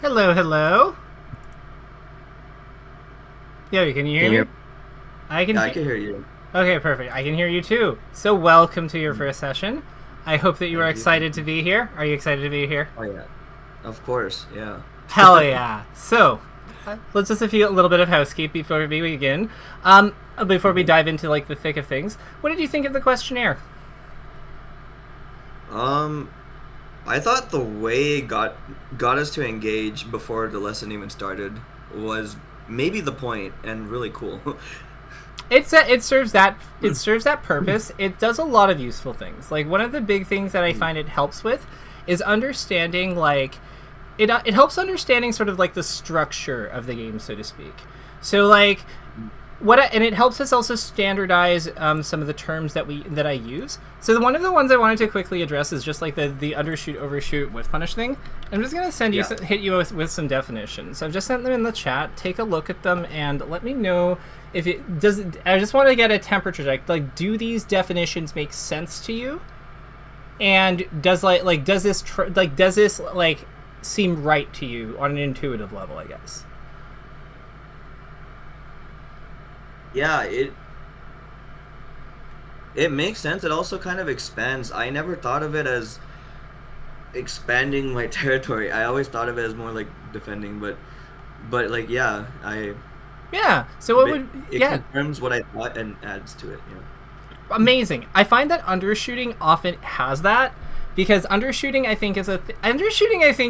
Hello, hello. Yo, can you Can hear you hear me? me? I can Yeah, I hear. can hear you. Okay, perfect. I can hear you too. So, welcome to your Mm. first session. I hope that you are Thank you. Thank excited to you. be here. Are you excited to be here? Oh yeah, of course. Yeah. Hell yeah. So, let's just a little bit of housekeeping before we begin. Before we hmm dive into like the thick of things, what did you think of the questionnaire? Um, I thought the way it got us to engage before the lesson even started was maybe the point and really cool. It serves that purpose. It does a lot of useful things. Like one of the big things that I Mm. find it helps with is understanding it helps understanding sort of like the structure of the game, so to speak. So like and it helps us also standardize some of the terms that I use. So one of the ones I wanted to quickly address is just like the undershoot, overshoot, whiff punish thing. I'm just gonna Yeah. hit you with some definitions. So I've just sent them in the chat. Take a look at them and let me know if it does. I just want to get a temperature check. Like, do these definitions make sense to you? And does this seem right to you on an intuitive level? I guess. Yeah, it makes sense. It also kind of expands. I never thought of it as expanding my territory. I always thought of it as more like defending, but like yeah, I Yeah. So what it, would it yeah confirms what I thought and adds to it, amazing. I find that undershooting often has that because undershooting I think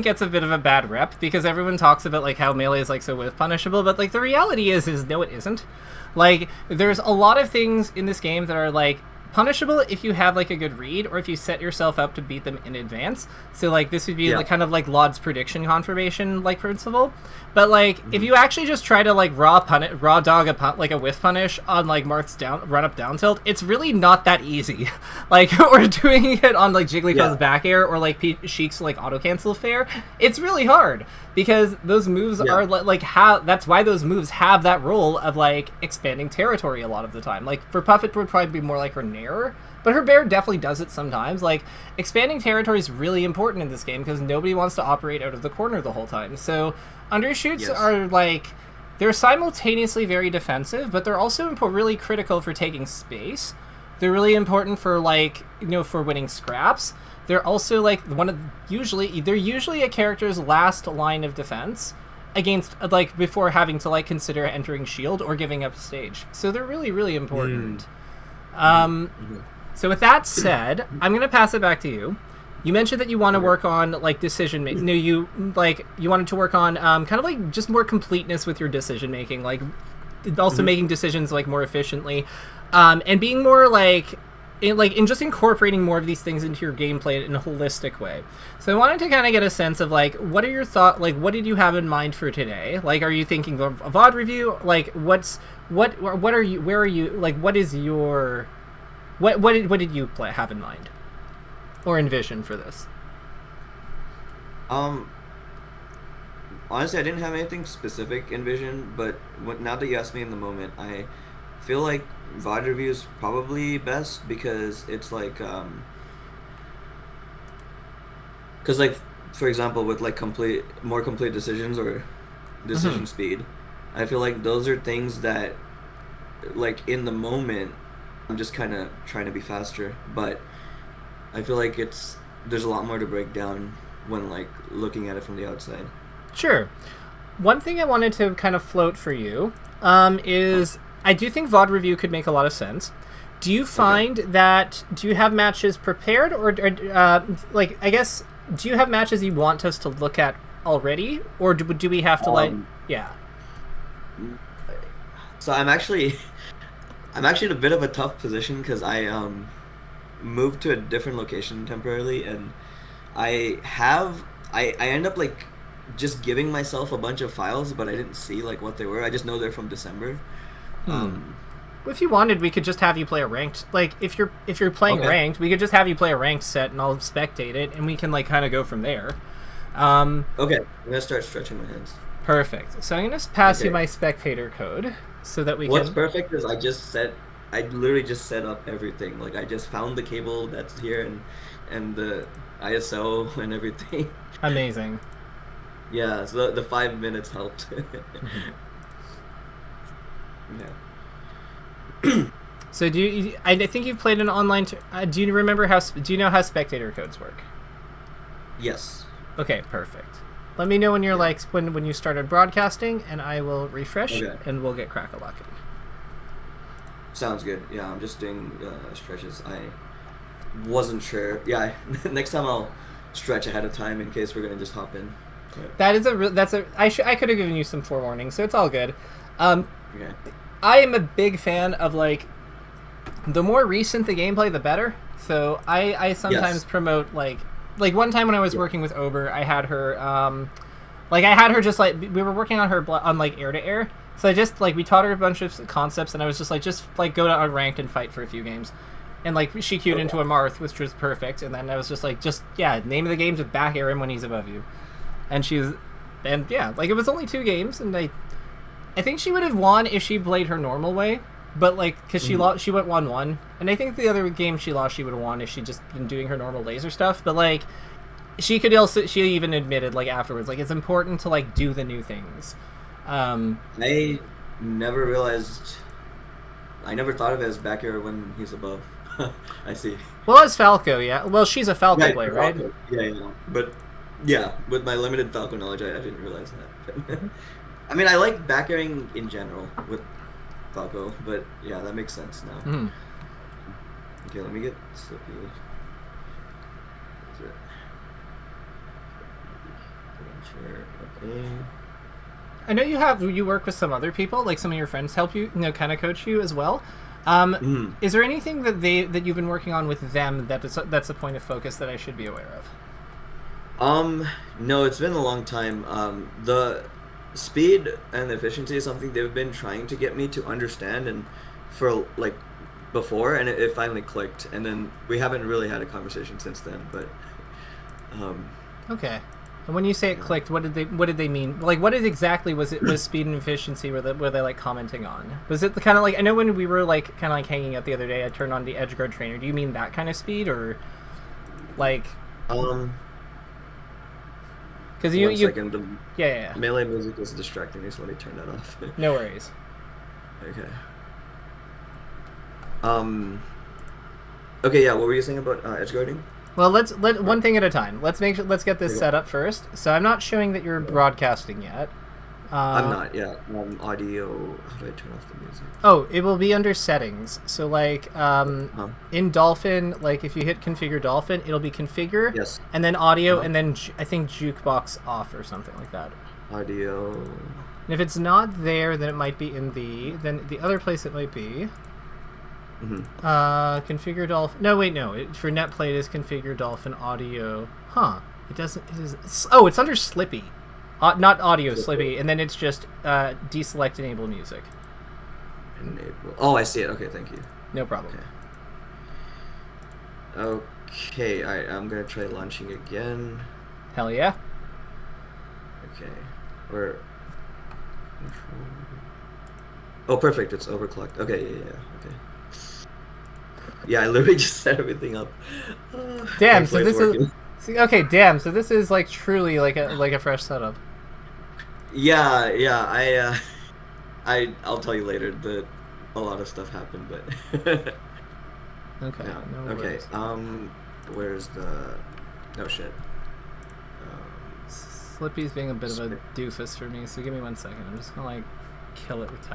gets a bit of a bad rep because everyone talks about like how melee is like so whiff punishable, but like the reality is no it isn't. Like there's a lot of things in this game that are like punishable if you have like a good read or if you set yourself up to beat them in advance. So like this would be Yeah. like kind of like Lod's prediction confirmation like principle. But like if hmm you actually just try to like raw dog like a whiff punish on like Marth's down run up down tilt, it's really not that easy. Like or doing it on like Jigglypuff's Yeah. back air or like Sheik's like auto cancel fair, it's really hard because those moves Yeah. are like how that's why those moves have that role of like expanding territory a lot of the time. Like for Puff it would probably be more like her Nair, but her bear definitely does it sometimes. Like expanding territory is really important in this game because nobody wants to operate out of the corner the whole time. So undershoots Yes. are like they're simultaneously very defensive, but they're also really critical for taking space. They're really important for like for winning scraps. They're also like they're usually a character's last line of defense against like before having to like consider entering shield or giving up stage. So they're really Mm. important. hmm Um, hmm so with that said, I'm gonna pass it back to you. You mentioned that you want to Okay. work on like decision making. No, you wanted to work on kind of like just more completeness with your decision making, like also hmm making decisions like more efficiently, and being more in just incorporating more of these things into your gameplay in a holistic way. So I wanted to kind of get a sense of like what are your thought like what did you have in mind for today? Like are you thinking of a VOD review? Like what are you where are you like what is your what did you have in mind or envision for this? Um, Honestly, I didn't have anything specific in vision, but now that you asked me in the moment, I feel like VOD review is probably best because it's like, because like, for example, with like more complete decisions or Hmm. decision speed, I feel like those are things that, like, in the moment, I'm just kind of trying to be faster, but I feel like there's a lot more to break down when like looking at it from the outside. Sure. One thing I wanted to kind of float for you Oh, is I do think VOD review could make a lot of sense. okay. Do you have matches prepared like I guess do you have matches you want us to look at already or do we have to like Um, yeah. so I'm actually in a bit of a tough position because I moved to a different location temporarily, and I end up like just giving myself a bunch of files, but I didn't see like what they were. I just know they're from December. Hmm. Um, If you wanted, we could just have you play a ranked. Like if you're playing okay, ranked, we could just have you play a ranked set, and I'll spectate it, and we can like kind of go from there. Um, okay. I'm gonna start stretching my hands. Perfect. So I'm gonna pass you Okay. my spectator code so that we What's can. perfect is I literally just set up everything. Like I just found the cable that's here and the ISO and everything. Amazing. Yeah, so the 5 minutes helped. Yeah. So do you? I think you've played an online. Do you remember how? Do you know how spectator codes work? Yes. Okay, perfect. Let me know when you're Yeah. like when you started broadcasting, and I will refresh, Okay. and we'll get crack-a-locking. Sounds good. Yeah, I'm just doing stretches. I wasn't sure. Yeah, next time I'll stretch ahead of time in case we're gonna just hop in. But, That is I could have given you some forewarning, so it's all good. okay. I am a big fan of like the more recent the gameplay, the better. So I sometimes Yes. promote like one time when I was Yeah. working with Ober, I had her like I had her just like we were working on her on like air to air. So I just like we taught her a bunch of concepts, and I was just like go to unranked and fight for a few games. And like she queued into a Marth, which was perfect. And then I was just like, name of the games with back air him when he's above you. And like it was only 2 games, and I think she would have won if she played her normal way, but like because she lost, she went 1-1, and I think the other game she lost, she would have won if she just been doing her normal laser stuff. But like she even admitted like afterwards, like it's important to like do the new things. I never realized. I never thought of it as back air when he's above. I see. Well, as Falco, yeah. Well, she's a Falco Right, player, right? Falco. Yeah, yeah. But yeah, with my limited Falco knowledge, I didn't realize that. I mean, I like back airing in general with Falco, but yeah, that makes sense now. Mm-hmm. Okay, let me get Slippy. That's it. Okay. I know you work with some other people, like some of your friends help you, kind of coach you as well. Is there anything that you've been working on with them that's a point of focus that I should be aware of? No, it's been a long time. The speed and efficiency is something they've been trying to get me to understand, and for like before, and it finally clicked. And then we haven't really had a conversation since then. But Okay. And when you say it clicked, what did they mean? Like, what exactly was speed and efficiency? Were they like commenting on? Was it the kind of like I know when we were like kind of like hanging out the other day, I turned on the Edgeguard trainer. Do you mean that kind of speed, or like? Because you second, the yeah. melee music was distracting me, so let me turn that off. No worries. Okay. Okay, yeah. What were you saying about edge guarding? Well, let's one thing at a time. Let's get this set up first. So I'm not showing that you're broadcasting yet. I'm not. Yeah. Audio. How do I turn off the music? Oh, it will be under settings. So like in Dolphin, like if you hit configure Dolphin, it'll be configure. Yes. And then audio, and then I think jukebox off or something like that. Audio. And if it's not there, then it might be in the other place it might be. Configure Dolphin. No, wait, no. For NetPlay, it is configure Dolphin audio. Huh. It doesn't. It's under Slippy. Not audio, Slippy. And then it's just deselect enable music. Enable. Oh, I see it. Okay, thank you. No problem. Okay, alright. I'm gonna try launching again. Hell yeah. Okay. Or. Oh, perfect. It's overclocked. Okay, yeah. Okay. Yeah, I literally just set everything up. Damn, so this is okay. Damn, so this is like truly like a fresh setup. Yeah. I'll tell you later that a lot of stuff happened, but okay. Yeah. No Okay. worries. Where's the? Oh shit. Slippy's being a bit of a doofus for me, so give me 1 second. I'm just gonna like kill it with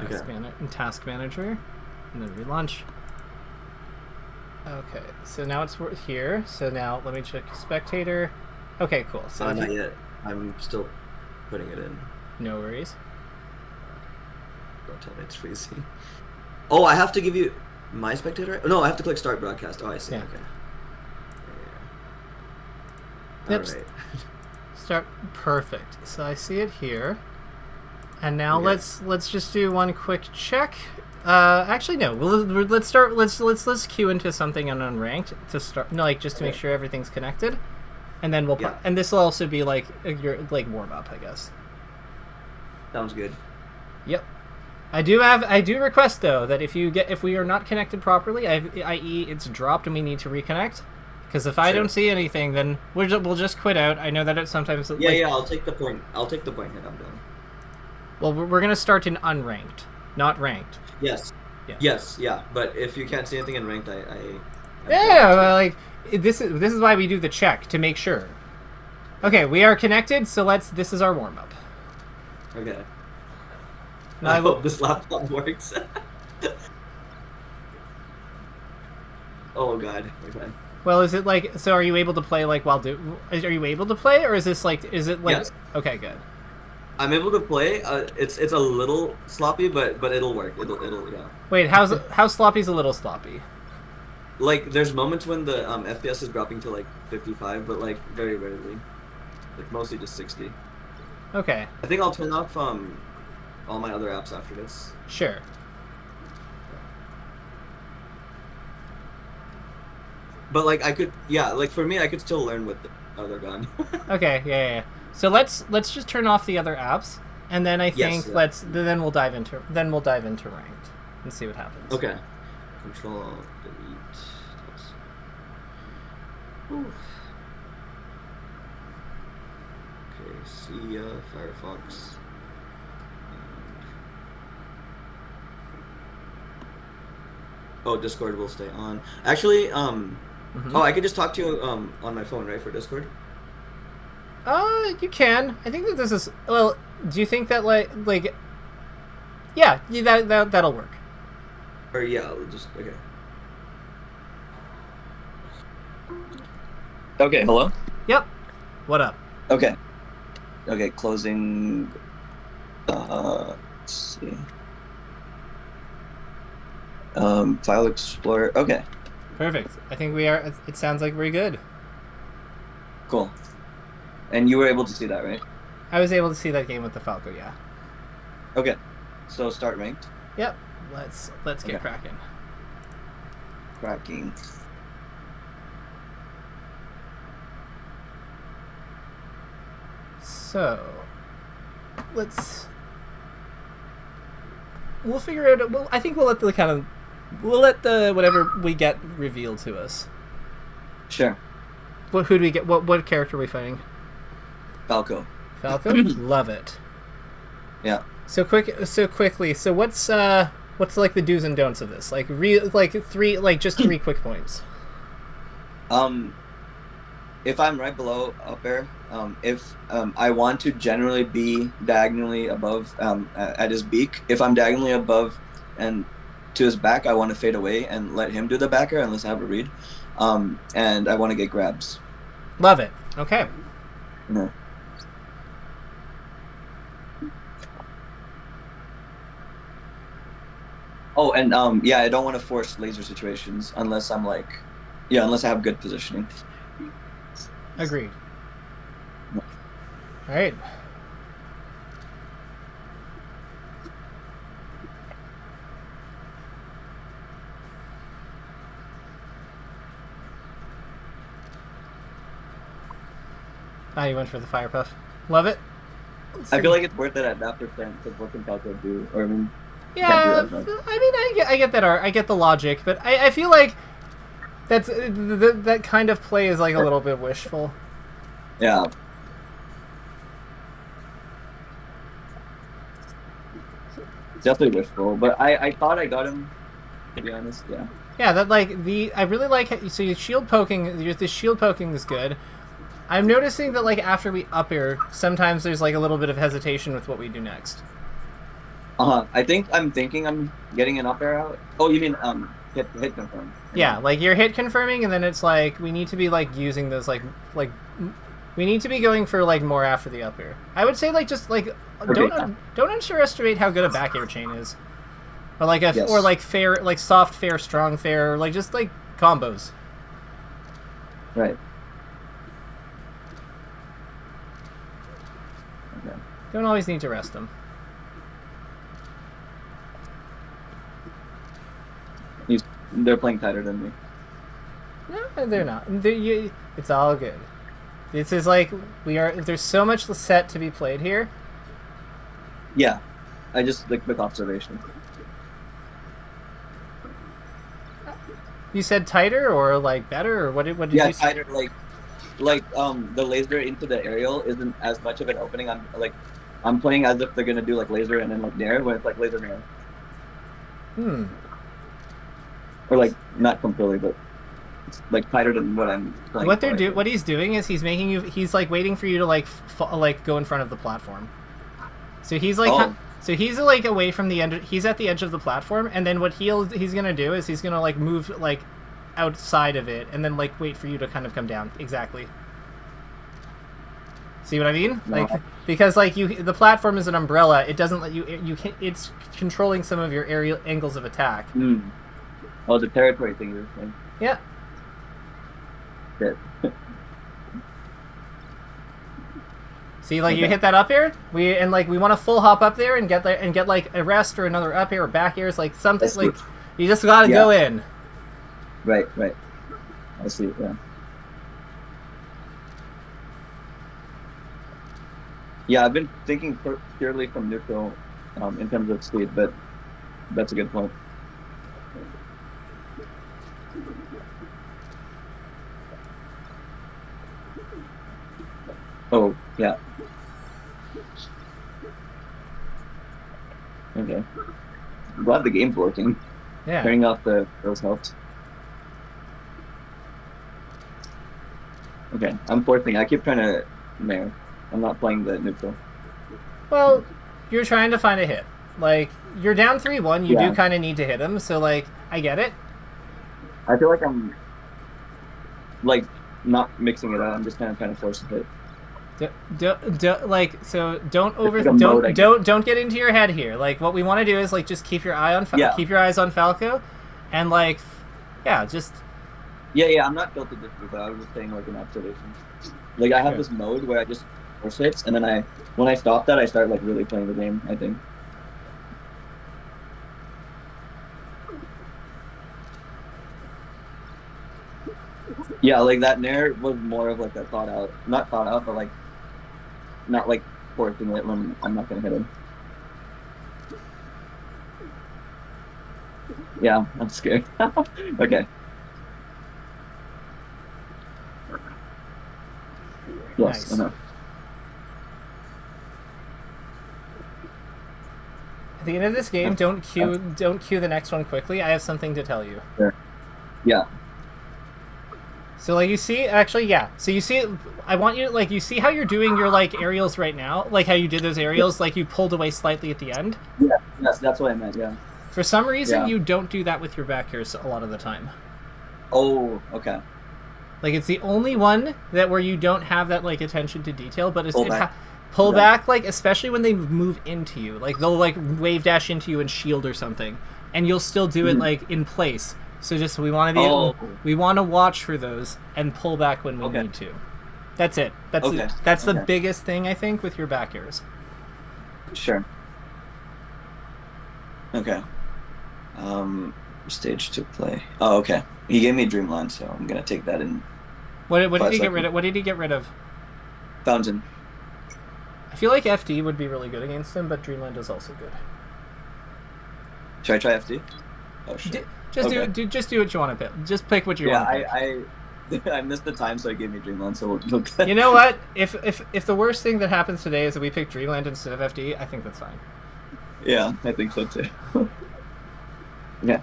Task Manager, and then relaunch. Okay, so now it's here. So now let me check spectator. Okay, cool. So not yet. I'm still putting it in. No worries. Don't tell me it's freezing. Oh, I have to give you my spectator? No, I have to click start broadcast. Oh, I see. Yeah. Okay. Yep. Alright. Start. Perfect. So I see it here. And now let's just do one quick check. Actually no. Let's start. Let's queue into something on unranked to start. No, like just to make sure everything's connected, and then we'll. And this will also be like your warm up, I guess. Sounds good. Yep. I do request though that if we are not connected properly, i.e. it's dropped and we need to reconnect, Because if I don't see anything, then we'll just quit out. I know that it's sometimes... Yeah, I'll take the point. I'll take the point hit. I'm done. Well, we're going to start in unranked, not ranked. Yes. Yeah. Yes, yeah. But if you can't see anything in ranked, like, this is why we do the check, to make sure. Okay, we are connected, so this is our warm-up. Okay. Now I hope this laptop works. Oh god. Okay. Well, is it like, so are you able to play like are you able to play, or is this like, is it like, yes. Okay, good. I'm able to play. It's a little sloppy, but it'll work. It'll yeah. Wait, how sloppy's a little sloppy? Like there's moments when the FPS is dropping to like 55, but like very rarely. Like mostly just 60. Okay. I think I'll turn off all my other apps after this. Sure. But like I could, yeah, like for me I could still learn with the other gun. Okay, yeah. So let's just turn off the other apps, and then I think then we'll dive into ranked and see what happens. Okay. Control delete. Okay, see ya, Firefox. Oh, Discord will stay on. Actually, oh, I could just talk to you on my phone, right, for Discord? You can. I think that this is, well, do you think that like yeah, that'll work. Or yeah, I'll just okay. Okay, hello? Yep. What up? Okay. Okay, closing let's see. File Explorer. Okay. Perfect. I think we are. It sounds like we're good. Cool. And you were able to see that, right? I was able to see that game with the Falco, yeah. Okay. So start ranked. Yep. Let's get cracking. Cracking. So, we'll figure it out. Well, I think we'll let the whatever we get revealed to us. Sure. Who do we get? What character are we fighting? Falco. Falco? Love it. Yeah. So quickly. So what's like the do's and don'ts of this? Like just three quick points. If I'm right below up air, if I want to generally be diagonally above at his beak. If I'm diagonally above and to his back, I want to fade away and let him do the backer unless I have a read. And I want to get grabs. Love it. Okay. Yeah. Oh, and yeah, I don't want to force laser situations unless I'm like, unless I have good positioning. Agreed. All right. You went for the Firepuff. Love it. I feel like it's worth it at that percent because what can Falco do? Or I mean, yeah, I get that. I get the logic, but I feel like that kind of play is like a little bit wishful. Yeah. Definitely wishful, but I thought I got him. To be honest, yeah. Yeah, that I really like. So your shield poking. The shield poking is good. I'm noticing that after we up air, sometimes there's a little bit of hesitation with what we do next. I think I'm getting an up air out. Oh, you mean hit confirm? Yeah, you're hit confirming, and then it's we need to be using those we need to be going for more after the up air. I would say don't underestimate how good a back air chain is, or or fair soft fair strong fair just combos. Right. Don't always need to rest them. They're playing tighter than me. No, they're not. It's all good. This is there's so much set to be played here. Yeah, I just quick observation. You said tighter or like better, or what did Yeah, you say? tighter. Like the laser into the aerial isn't as much of an opening. I'm playing as if they're gonna do like laser and then like nair when it's like laser nair. Or like not completely, but it's like tighter than what I'm playing. What he's doing is he's making you. He's like waiting for you to like like go in front of the platform. So he's like. Oh. So he's like away from the end. He's at the edge of the platform, and then what he's gonna do is he's gonna like move like outside of it, and then like wait for you to kind of come down. Exactly. See what I mean? No. Like because like the platform is an umbrella. It doesn't let you can. It's controlling some of your aerial angles of attack. Oh, the territory thing you're saying. Yeah. Good. See, like you hit that up air, we want to full hop up there and get like a rest or another up air or back airs, like something like you just gotta go in. Right. I see it. Yeah. Yeah, I've been thinking purely from neutral in terms of speed, but that's a good point. Oh, yeah. Okay. I'm glad the game's working. Yeah. Turning off the girls helped. Okay, I'm forcing. I keep trying to nair. I'm not playing the neutral. Well, you're trying to find a hit. Like, you're down 3-1, you do kind of need to hit him, so, like, I get it. I feel like I'm, like, not mixing it up. I'm just kind of trying to force a hit. Don't get into your head here. Like, what we want to do is, like, just keep your keep your eyes on Falco, and, like, yeah, just... Yeah, I'm not built to this, but I was just saying, like, an observation. Like, I have this mode where I just force hits, and then when I stop that, I start, like, really playing the game, I think. Yeah, like, that nair was more of, like, a not thought out, but, like, not, like, forcing it when I'm not gonna hit him. Yeah, I'm scared. Okay. Yes, Nice. enough. At the end of this game, don't cue the next one quickly. I have something to tell you. Sure. Yeah. So, like, you see, actually, yeah. So you see, I want you to, like, you see how you're doing your, like, aerials right now? Like, how you did those aerials, like, you pulled away slightly at the end? Yeah, yes, that's what I meant, yeah. For some reason, you don't do that with your back airs a lot of the time. Oh, okay. Like, it's the only one where you don't have that, like, attention to detail, but it's... Pull back, like, especially when they move into you. Like, they'll, like, wave dash into you and shield or something. And you'll still do it, like, in place. So just, we want to be... We want to watch for those and pull back when we need to. That's it. That's the biggest thing, I think, with your back airs. Sure. Okay. Stage to play. Oh, okay. He gave me Dreamland, so I'm gonna take that in. What did he get rid of? What did he get rid of? Fountain. I feel like FD would be really good against him, but Dreamland is also good. Should I try FD? Oh shit. Just do what you want to pick. Just pick what you want to pick. I missed the time, so I gave me Dreamland. So we'll You know what? If the worst thing that happens today is that we pick Dreamland instead of FD, I think that's fine. Yeah, I think so too. Yeah.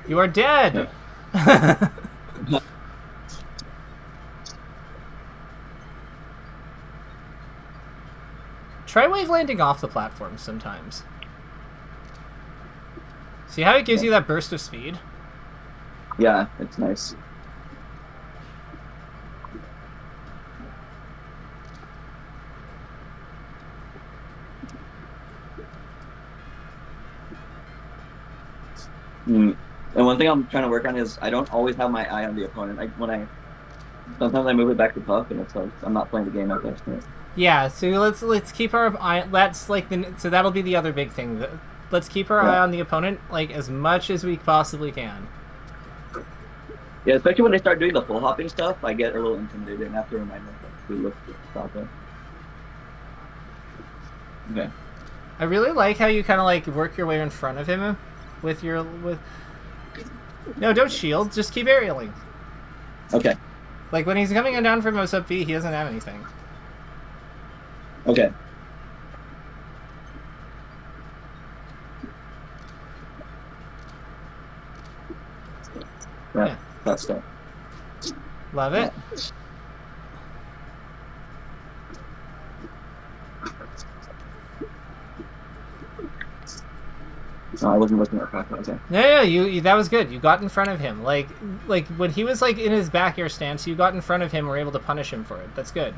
You are dead. Yeah. Try wave landing off the platform sometimes. See how it gives you that burst of speed? Yeah, it's nice. And one thing I'm trying to work on is I don't always have my eye on the opponent. Sometimes I move it back to puff, and it's like I'm not playing the game at that point. Yeah, so let's keep our eye. That's like so that'll be the other big thing. Let's keep our eye on the opponent like as much as we possibly can. Yeah, especially when they start doing the full hopping stuff, I get a little intimidated and have to remind myself to look at Falco. Okay. I really like how you kind of like work your way in front of him with your No, don't shield. Just keep aerialing. Okay. Like when he's coming down from us up B, he doesn't have anything. Okay. Yeah. That's that. Love it. No, I wasn't looking at Falco. Okay. No, you that was good. You got in front of him. Like when he was like in his back air stance, you got in front of him and were able to punish him for it. That's good.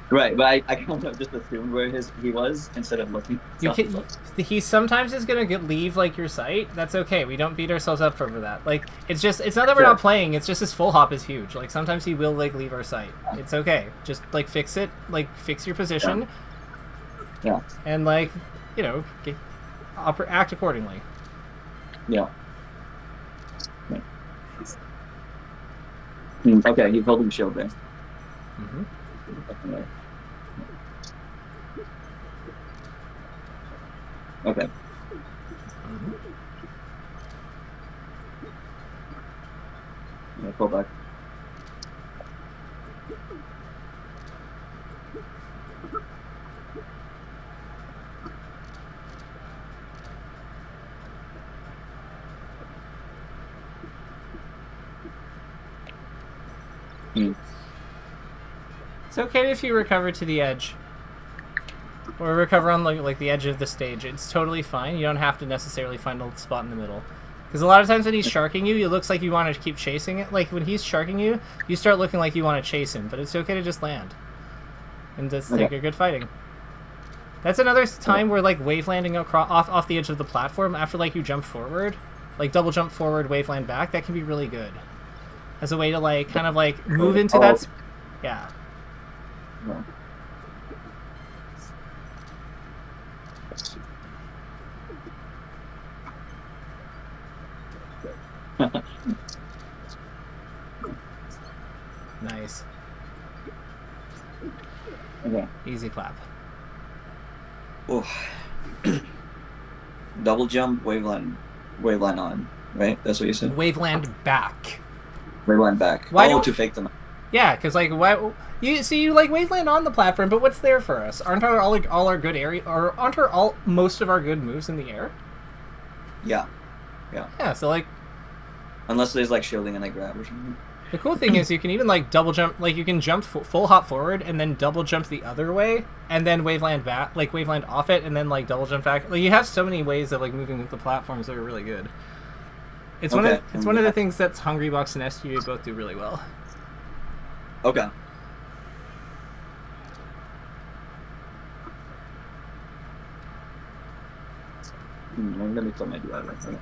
Right, but I kind of just assumed where he was instead of looking. You can, he sometimes is gonna leave like your sight. That's okay. We don't beat ourselves up over that. Like it's not that we're not playing. It's just his full hop is huge. Like sometimes he will like leave our sight. It's okay. Just like fix it. Like fix your position. Yeah. And like act accordingly. Yeah. Okay, he's holding the shield there. Mm-hmm. Okay. Mm-hmm. Yeah, pull back. It's okay if you recover to the edge. Or recover on like the edge of the stage. It's totally fine. You don't have to necessarily find a spot in the middle. Because a lot of times when he's sharking you, it looks like you want to keep chasing it. Like when he's sharking you, you start looking like you want to chase him. But it's okay to just land. And just take your good fighting. That's another time where like wave landing off the edge of the platform after like you jump forward. Like double jump forward, wave land back. That can be really good. As a way to like kind of like move into that... Yeah. No. Nice. Okay. Easy clap. Oh. Double jump, waveline on, right? That's what you said? Waveland back. Waveline back. Why to fake them. Yeah, because like why you like waveland on the platform, but what's there for us? Aren't all our good area, or aren't most of our good moves in the air? Yeah. Yeah, so like unless there's like shielding and I grab or something. The cool thing is you can even like double jump, like you can jump full hop forward and then double jump the other way and then waveland back, like waveland off it and then like double jump back. Like you have so many ways of like moving the platforms that are really good. It's one of the things that Hungrybox and SGA both do really well. Okay. Let me put my do right now.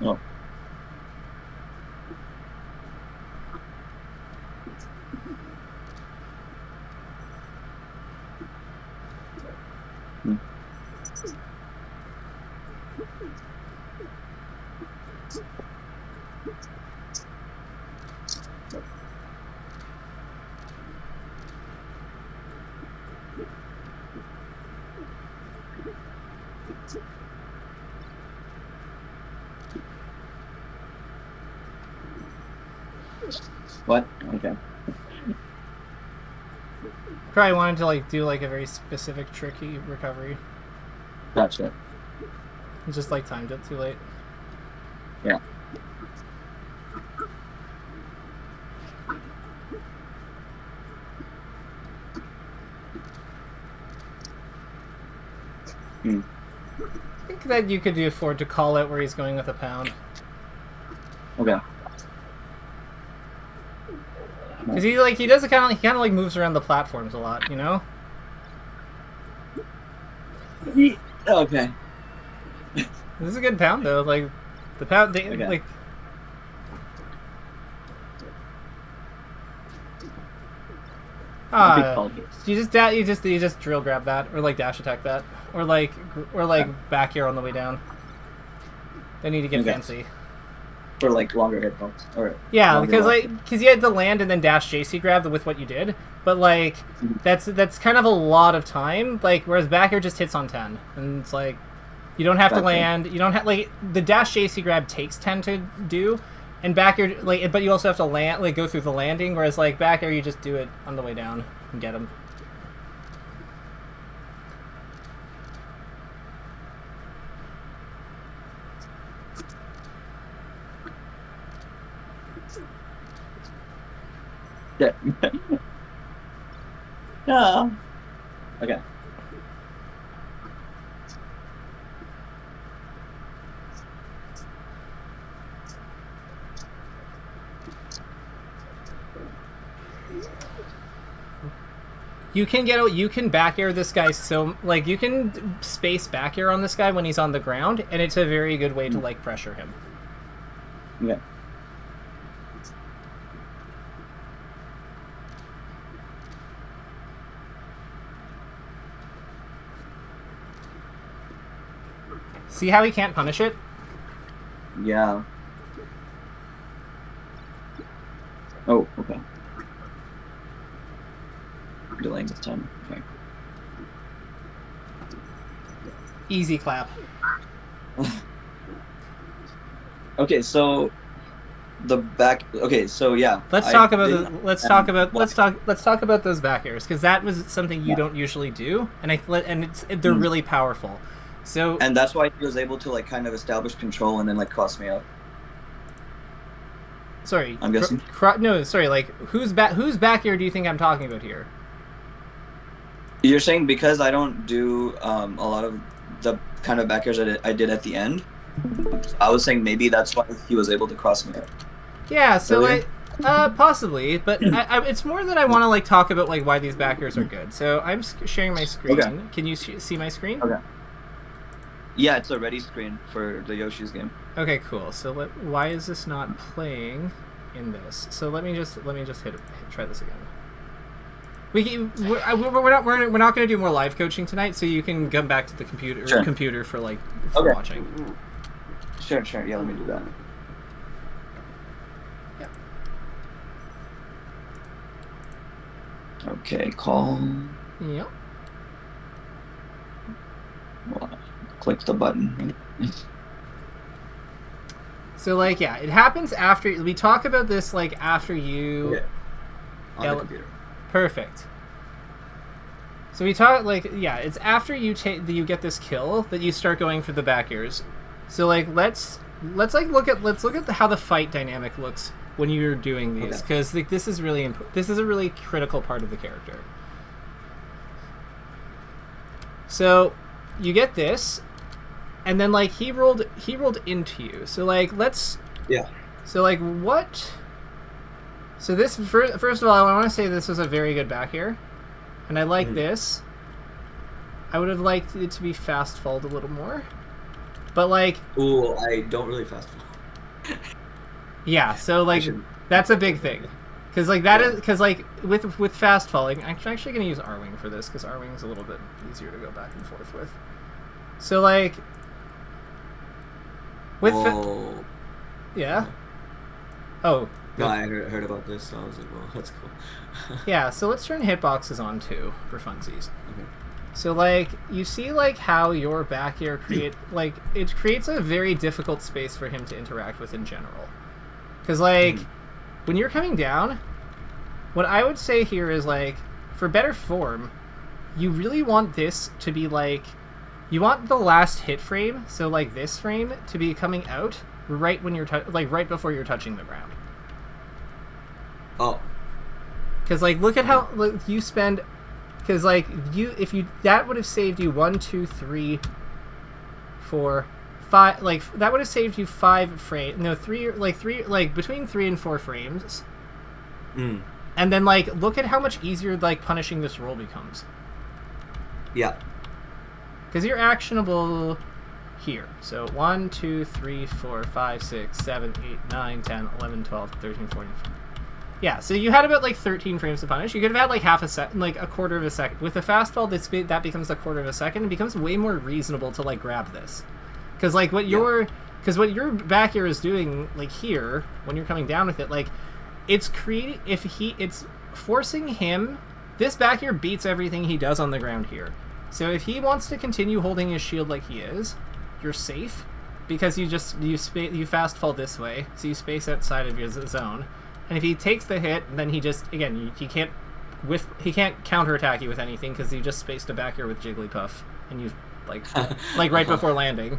Oh. What? Okay. Probably wanted to like do like a very specific tricky recovery. Gotcha. And just like timed it too late. Yeah. I think that you could afford to call it where he's going with a pound. Okay. Because he does it kind of like moves around the platforms a lot, you know. Okay. This is a good pound though. Like the pound, Okay. like. You just drill grab that, or like dash attack that, or like back air on the way down. They need to get fancy. For like longer hitbox, or yeah, because you had to land and then dash JC grab with what you did, but like that's kind of a lot of time. Like whereas back air just hits on 10, and it's like you don't have to land. You don't have like the dash JC grab takes 10 to do. And back air, like, but you also have to land, like, go through the landing. Whereas, like, back air, you just do it on the way down and get him. Yeah. Yeah. Okay. You can back air this guy so, like, you can space back air on this guy when he's on the ground, and it's a very good way to, like, pressure him. Yeah. See how he can't punish it? Yeah. Oh, okay. Delaying this time. Okay. Easy clap. Okay, so the back. Okay, so yeah. Let's talk about those back airs, because that was something you don't usually do, and they're really powerful. So and that's why he was able to like kind of establish control and then like cross me out. Sorry, I'm guessing. No, sorry. Like whose back air do you think I'm talking about here? You're saying because I don't do a lot of the kind of back airs I did at the end. I was saying maybe that's why he was able to cross me out. Yeah, so possibly, but it's more that I want to like talk about like why these back airs are good. So I'm sharing my screen. Okay. Can you see my screen? Okay. Yeah, it's a ready screen for the Yoshi's game. Okay, cool. So why is this not playing in this? So let me just try this again. We're not going to do more live coaching tonight, so you can come back to the computer for like watching. Sure. Yeah, let me do that. Yeah. Okay, call. Yep. Well, click the button. So like, yeah, it happens after we talk about this. Like after you. On the computer. Perfect. So we talk like, yeah, it's after you get this kill that you start going for the back airs. So like let's look at how the fight dynamic looks when you're doing these, because like this is a really critical part of the character. So you get this, and then like he rolled into you. So like So like what? So this first of all, I want to say this was a very good back air, and I like this. I would have liked it to be fast falled a little more, but like. Ooh, I don't really fast fall. Yeah, so like that's a big thing, because like like with fast falling, I'm actually gonna use R-Wing for this because R-Wing is a little bit easier to go back and forth with. So like with yeah. Oh. No, I heard about this, so I was like, well, that's cool. Yeah, so let's turn hitboxes on too for funsies. Okay. So like you see like how your back air it creates a very difficult space for him to interact with in general. Because like when you're coming down, what I would say here is like for better form, you really want this to be like, you want the last hit frame, so like this frame, to be coming out right when you're right before you're touching the ground. Oh. Because like, look at how you spend. Because like that would have saved you 1, 2, 3, 4, 5. Like that would have saved you 5 frames. No, three. Like between 3 and 4 frames. Mm. And then like, look at how much easier like punishing this roll becomes. Yeah. Because you're actionable here. So 1, 2, 3, 4, 5, 6, 7, 8, 9, 10, 11, 12, 13, 14. Yeah, so you had about like 13 frames to punish. You could have had like half a second, like a quarter of a second. With the fast fall, that becomes a quarter of a second. It becomes way more reasonable to like grab this. Because like what your back air is doing like here, when you're coming down with it, like it's forcing him. This back air beats everything he does on the ground here. So if he wants to continue holding his shield like he is, you're safe, because you fast fall this way, so you space outside of your zone. And if he takes the hit, then he just, again, he can't counterattack you with anything, because you just spaced a back air with Jigglypuff, and you like right before landing.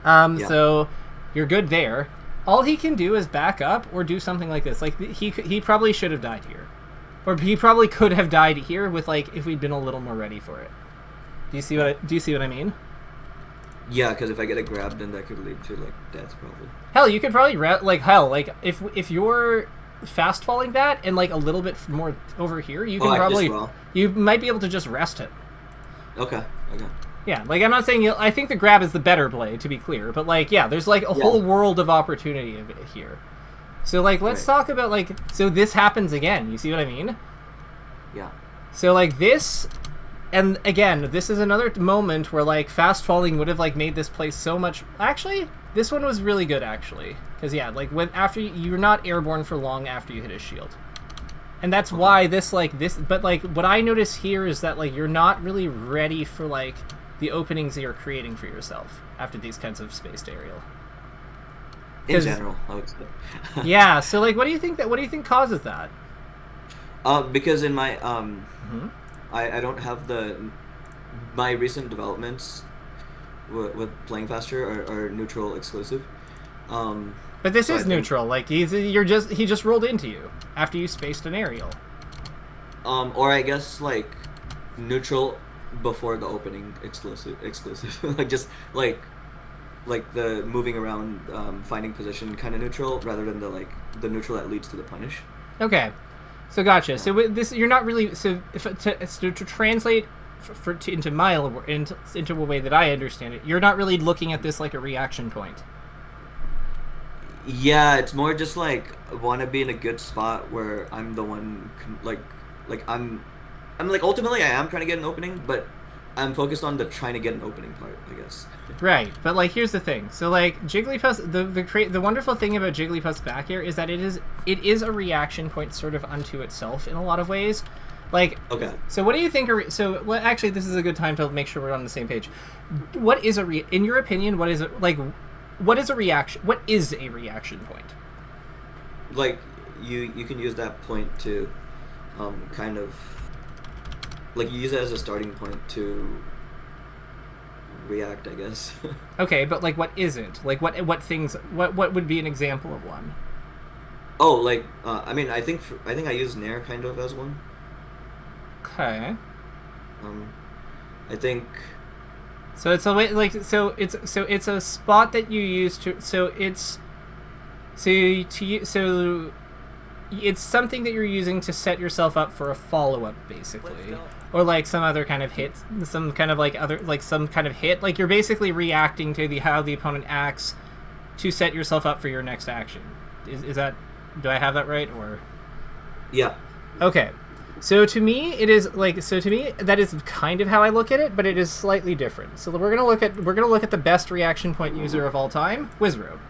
So you're good there. All he can do is back up or do something like this. Like he probably should have died here, or he probably could have died here with like, if we'd been a little more ready for it. Do you see what I mean? Yeah, because if I get it grabbed, then that could lead to like death probably. Hell, you could probably if you're fast falling that and like a little bit more over here, you can you might be able to just rest it. Okay. Yeah, like I'm not saying I think the grab is the better play, to be clear, but like there's like a whole world of opportunity here. So like let's talk about like, so this happens again. You see what I mean? Yeah. So like this. And again, this is another moment where like fast falling would have like made this play so much. Actually, this one was really good actually, because like after you're not airborne for long after you hit his shield, and that's why this. But like what I notice here is that like you're not really ready for like the openings that you're creating for yourself after these kinds of spaced aerial. In general, I would say. Yeah. So like, what do you think causes that? Because in my I don't have my recent developments with playing faster are neutral exclusive. But this is neutral. Like he just rolled into you after you spaced an aerial. Or I guess like neutral before the opening exclusive. Like just like the moving around, finding position kind of neutral, rather than the neutral that leads to the punish. Okay. So gotcha. So with this, you're not really, so to translate into a way that I understand it, you're not really looking at this like a reaction point. Yeah, it's more just like I want to be in a good spot where I'm the one I'm like, ultimately I am trying to get an opening, but I'm focused on the trying to get an opening part, I guess. Right, but like here's the thing. So like Jigglypuff's the wonderful thing about Jigglypuff's back air is that it is a reaction point sort of unto itself in a lot of ways. Like, okay. So what do you think actually this is a good time to make sure we're on the same page. What is in your opinion, what is a reaction point? Like you can use that point to kind of like, you use it as a starting point to react, I guess. Okay, but like, what isn't? Like, what things? What would be an example of one? Oh, like, I mean, I think I use Nair kind of as one. Okay. I think. So it's a way, like, so it's a spot that you use to. It's something that you're using to set yourself up for a follow-up, basically. Or like some other kind of hit, some kind of hit. Like you're basically reacting to how the opponent acts to set yourself up for your next action. Is that, do I have that right, or? Yeah. Okay. So to me, that is kind of how I look at it, but it is slightly different. So we're gonna look at the best reaction point user of all time, Wizrobe.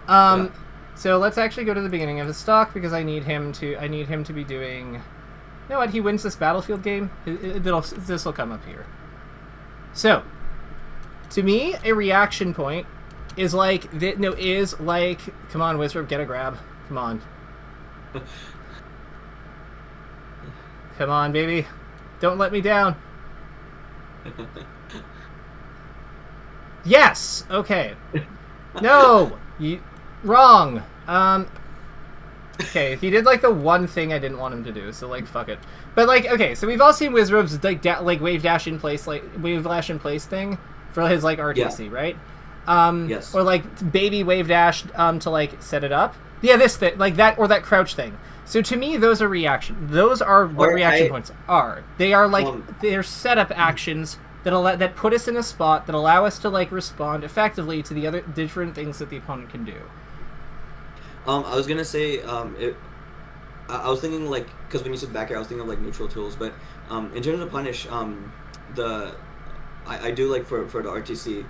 Yeah. So let's actually go to the beginning of his stock, because I need him to be doing. You know what? He wins this battlefield game. This will come up here. So, to me, a reaction point is like come on, Wizrobe, get a grab. Come on. Come on, baby. Don't let me down. Yes! Okay. No! Wrong! Okay, he did, like, the one thing I didn't want him to do, so, like, fuck it. But, like, okay, so we've all seen Wizrobe's, like, wave dash in place, like, wave dash in place thing for his, like, RTC, right? Yes. Or, like, baby wave dash, to, like, set it up. Yeah, this thing, like, that, or that crouch thing. So to me, those are those are what reaction points are. They are, like, they're setup actions that put us in a spot that allow us to, like, respond effectively to the other different things that the opponent can do. I was gonna say, I was thinking, like, because when you said back air, I was thinking of, like, neutral tools, but in terms of punish, I do, like, for the RTC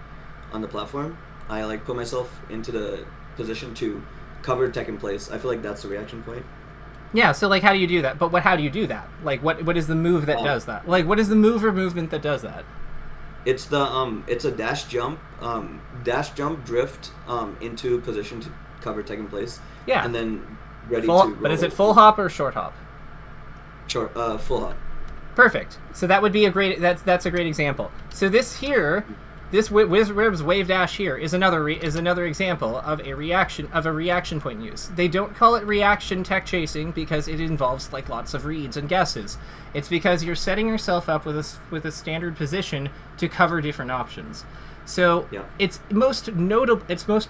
on the platform, I, like, put myself into the position to cover tech in place. I feel like that's the reaction point. Yeah, so, like, how do you do that? But how do you do that? Like, what is the move that does that? Like, what is the move or movement that does that? It's the it's a dash jump drift into position to cover tech in place. Yeah. And then ready to roll. But is it full hop or short hop? Short, full hop. Perfect. So that would be a great. That's a great example. So this here, this Wizrib's wave dash here is another example of a reaction point use. They don't call it reaction tech chasing because it involves, like, lots of reads and guesses. It's because you're setting yourself up with a standard position to cover different options. So it's most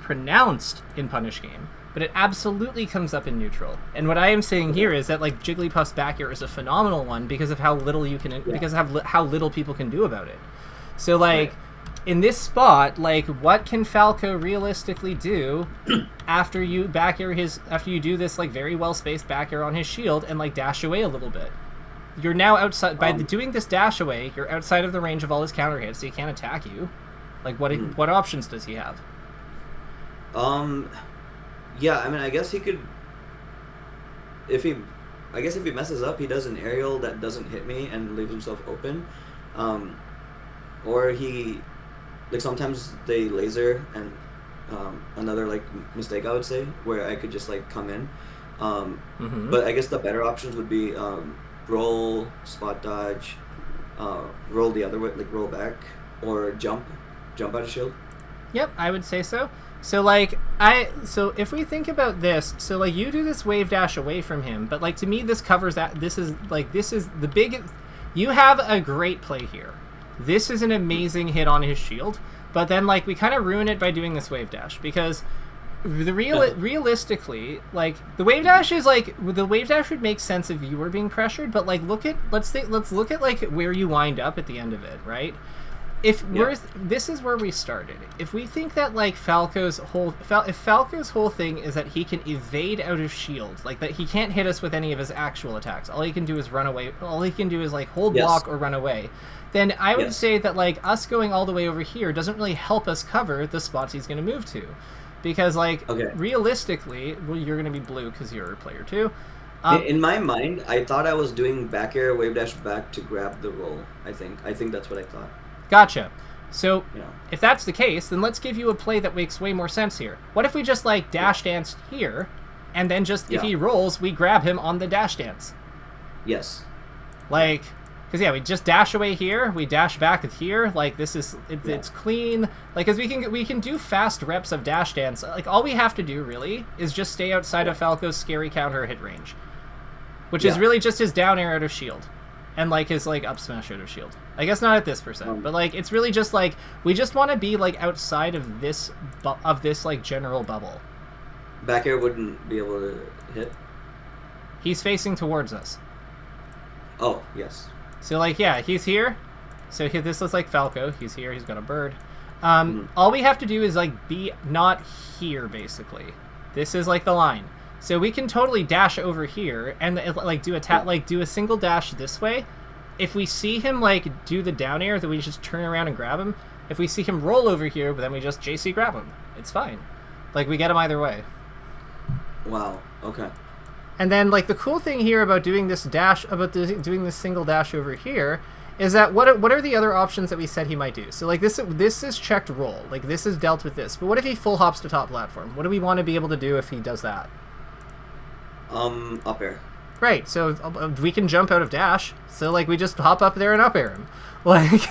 pronounced in Punish Game, but it absolutely comes up in neutral. And what I am saying here is that, like, Jigglypuff's back air is a phenomenal one because of how little because of how little people can do about it. So, like, in this spot, like, what can Falco realistically do after you do this, like, very well spaced back air on his shield and, like, dash away a little bit? You're now outside doing this dash away. You're outside of the range of all his counter hits, so he can't attack you. Like, what options does he have? Yeah, I mean, I guess he could. If he messes up, he does an aerial that doesn't hit me and leaves himself open, or he, like, sometimes they laser and another, like, mistake I would say where I could just, like, come in, but I guess the better options would be roll, spot dodge, roll the other way, like, roll back, or jump out of shield. Yep, I would say so. So, like, if we think about this, so, like, you do this wave dash away from him, but, like, to me, this covers that. This is the big. You have a great play here. This is an amazing hit on his shield, but then, like, we kind of ruin it by doing this wave dash because realistically, like, the wave dash would make sense if you were being pressured, but, like, let's look at like where you wind up at the end of it, right? This is where we started. If we think that, like, Falco's whole thing is that he can evade out of shield, like, that he can't hit us with any of his actual attacks, all he can do is run away, all he can do is, like, hold block or run away, then I would say that, like, us going all the way over here doesn't really help us cover the spots he's going to move to, because, like, realistically, well, you're going to be blue because you're a player too. In my mind, I thought I was doing back air wave dash back to grab the roll. I think that's what I thought. Gotcha. So, if that's the case, then let's give you a play that makes way more sense here. What if we just, like, dash dance here, and then just, if he rolls, we grab him on the dash dance? Yes. Like, because, we just dash away here, we dash back here, like, this is, it's clean. Like, because we can do fast reps of dash dance. Like, all we have to do, really, is just stay outside of Falco's scary counter hit range, which is really just his down air out of shield. And, like, his, like, up smash out of shield. I guess not at this percent, but, like, it's really just, like, we just want to be, like, outside of this, like, general bubble. Back air wouldn't be able to hit? He's facing towards us. Oh, yes. So, like, he's here. So this looks like Falco. He's here. He's got a bird. All we have to do is, like, be not here, basically. This is, like, the line. So we can totally dash over here and, like, do a single dash this way. If we see him, like, do the down air, then we just turn around and grab him. If we see him roll over here, then we just JC grab him. It's fine. Like, we get him either way. Wow. Okay. And then, like, the cool thing here about doing this doing this single dash over here is that what are the other options that we said he might do? So, like, this is checked roll. Like, this is dealt with this. But what if he full hops to top platform? What do we want to be able to do if he does that? Up air. Right, so we can jump out of dash, so, like, we just hop up there and up air him. Like,